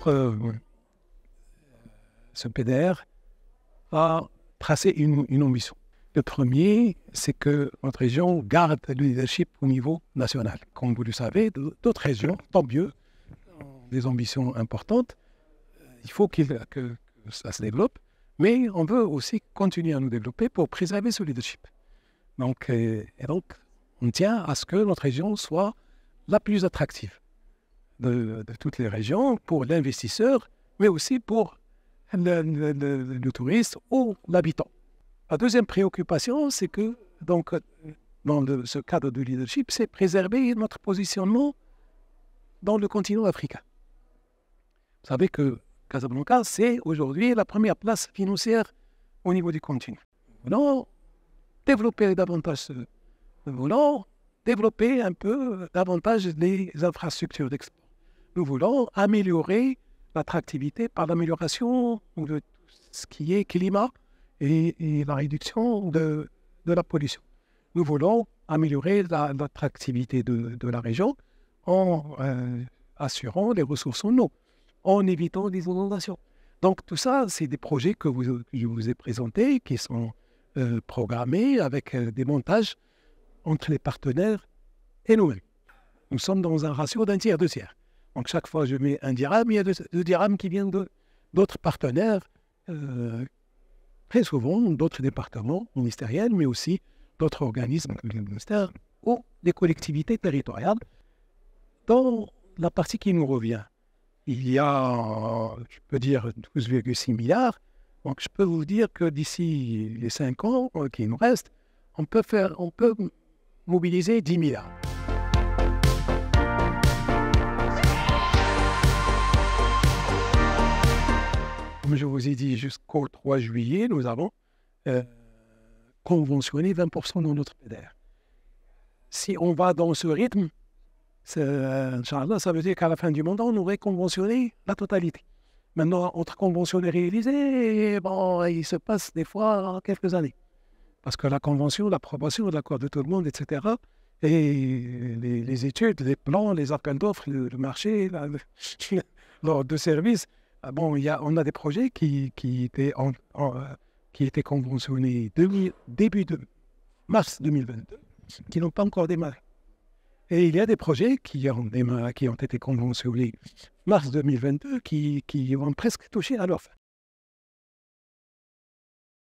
Alors, ce PDR a tracé une ambition. Le premier, c'est que notre région garde le leadership au niveau national. Comme vous le savez, d'autres régions, tant mieux, ont des ambitions importantes. Il faut que ça se développe, mais on veut aussi continuer à nous développer pour préserver ce leadership. Donc, on tient à ce que notre région soit la plus attractive de toutes les régions pour l'investisseur, mais aussi pour le touriste ou l'habitant. La deuxième préoccupation, c'est que, donc, dans ce cadre de leadership, c'est préserver notre positionnement dans le continent africain. Vous savez que Casablanca, c'est aujourd'hui la première place financière au niveau du continent. Nous voulons développer davantage, nous voulons développer un peu davantage les infrastructures d'export. Nous voulons améliorer l'attractivité par l'amélioration de ce qui est climat et la réduction de la pollution. Nous voulons améliorer l'attractivité de la région en assurant les ressources en eau, en évitant les inondations. Donc tout ça, c'est des projets que je vous ai présentés, qui sont programmés avec des montages entre les partenaires et nous-mêmes. Nous sommes dans un ratio d'un tiers, 2 tiers. Donc chaque fois je mets un dirham, il y a 2 dirhams qui viennent d'autres partenaires, très souvent d'autres départements ministériels, mais aussi d'autres organismes comme le ministère ou des collectivités territoriales. Dans la partie qui nous revient, il y a, je peux dire, 12,6 milliards. Donc je peux vous dire que d'ici les 5 ans qui nous restent, on peut mobiliser 10 milliards. Comme je vous ai dit, jusqu'au 3 juillet, nous avons conventionné 20% dans notre PDR. Si on va dans ce rythme, Inch'Allah, ça veut dire qu'à la fin du mandat, on aurait conventionné la totalité. Maintenant, entre convention et réalisé, bon, il se passe des fois quelques années. Parce que la convention, l'approbation de l'accord de tout le monde, etc., et les études, les plans, les appels d'offres, le marché, l'ordre de service, bon, on a des projets qui étaient conventionnés début de mars 2022, qui n'ont pas encore démarré. Et il y a des projets qui ont été conventionnés mars 2022, qui vont presque toucher à leur fin.